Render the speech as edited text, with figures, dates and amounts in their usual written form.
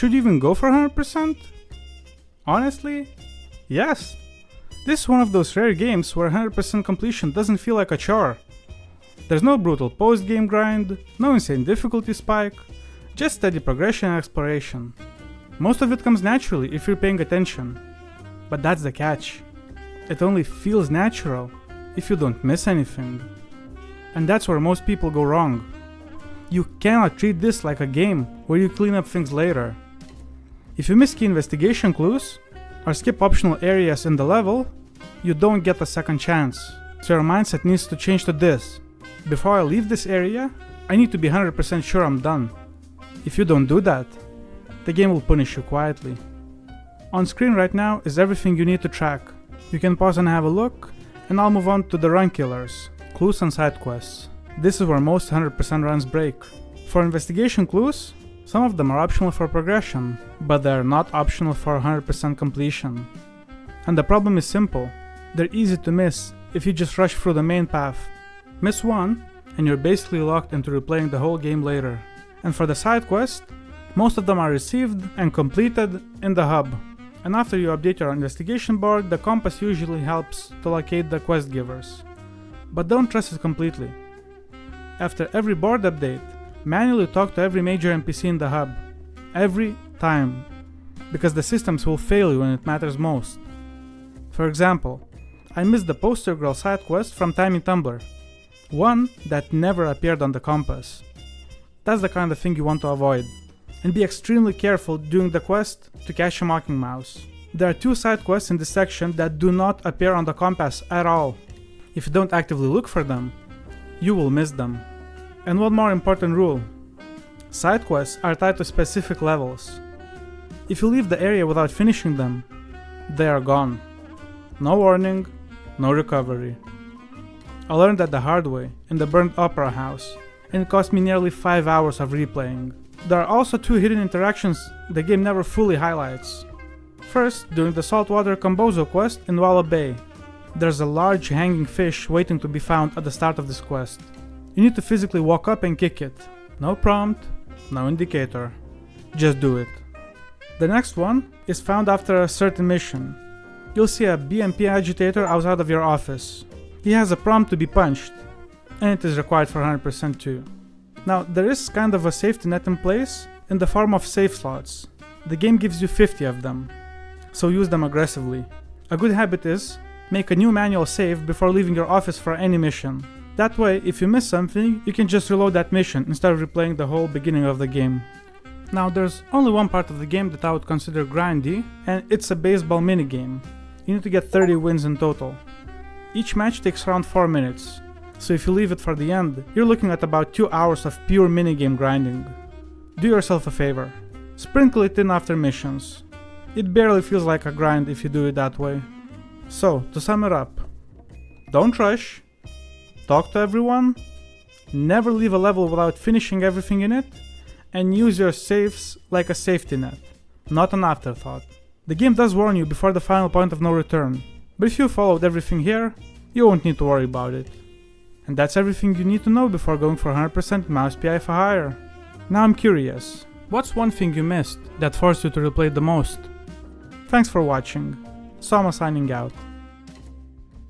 Should you even go for 100%? Honestly, yes. This is one of those rare games where 100% completion doesn't feel like a chore. There's no brutal post-game grind, no insane difficulty spike, just steady progression and exploration. Most of it comes naturally if you're paying attention. But that's the catch. It only feels natural if you don't miss anything. And that's where most people go wrong. You cannot treat this like a game where you clean up things later. If you miss key investigation clues, or skip optional areas in the level, you don't get a second chance. So your mindset needs to change to this: before I leave this area, I need to be 100% sure I'm done. If you don't do that, the game will punish you quietly. On screen right now is everything you need to track. You can pause and have a look, and I'll move on to the run killers, clues and side quests. This is where most 100% runs break. For investigation clues, some of them are optional for progression, but they're not optional for 100% completion. And the problem is simple: they're easy to miss if you just rush through the main path. Miss one, and you're basically locked into replaying the whole game later. And for the side quest, most of them are received and completed in the hub. And after you update your investigation board, the compass usually helps to locate the quest givers. But don't trust it completely. After every board update, manually talk to every major NPC in the hub. Every time. Because the systems will fail you when it matters most. For example, I missed the poster girl side quest from Timey Tumbler. One that never appeared on the compass. That's the kind of thing you want to avoid. And be extremely careful during the quest to catch a mocking mouse. There are 2 side quests in this section that do not appear on the compass at all. If you don't actively look for them, you will miss them. And one more important rule: side quests are tied to specific levels. If you leave the area without finishing them, they are gone. No warning, no recovery. I learned that the hard way in the burnt opera house, and it cost me nearly 5 hours of replaying. There are also 2 hidden interactions the game never fully highlights. First, during the saltwater Combozo quest in Walla Bay, there's a large hanging fish waiting to be found at the start of this quest. You need to physically walk up and kick it. No prompt, no indicator. Just do it. The next one is found after a certain mission. You'll see a BMP agitator outside of your office. He has a prompt to be punched, and it is required for 100% too. Now, there is kind of a safety net in place in the form of save slots. The game gives you 50 of them, so use them aggressively. A good habit is make a new manual save before leaving your office for any mission. That way, if you miss something, you can just reload that mission instead of replaying the whole beginning of the game. Now, there's only one part of the game that I would consider grindy, and it's a baseball minigame. You need to get 30 wins in total. Each match takes around 4 minutes, so if you leave it for the end, you're looking at about 2 hours of pure minigame grinding. Do yourself a favor. Sprinkle it in after missions. It barely feels like a grind if you do it that way. So, to sum it up, don't rush, talk to everyone, never leave a level without finishing everything in it, and use your saves like a safety net, not an afterthought. The game does warn you before the final point of no return, but if you followed everything here, you won't need to worry about it. And that's everything you need to know before going for 100% Mouse P.I for hire. Now I'm curious, what's one thing you missed that forced you to replay the most? Thanks for watching. Soma signing out.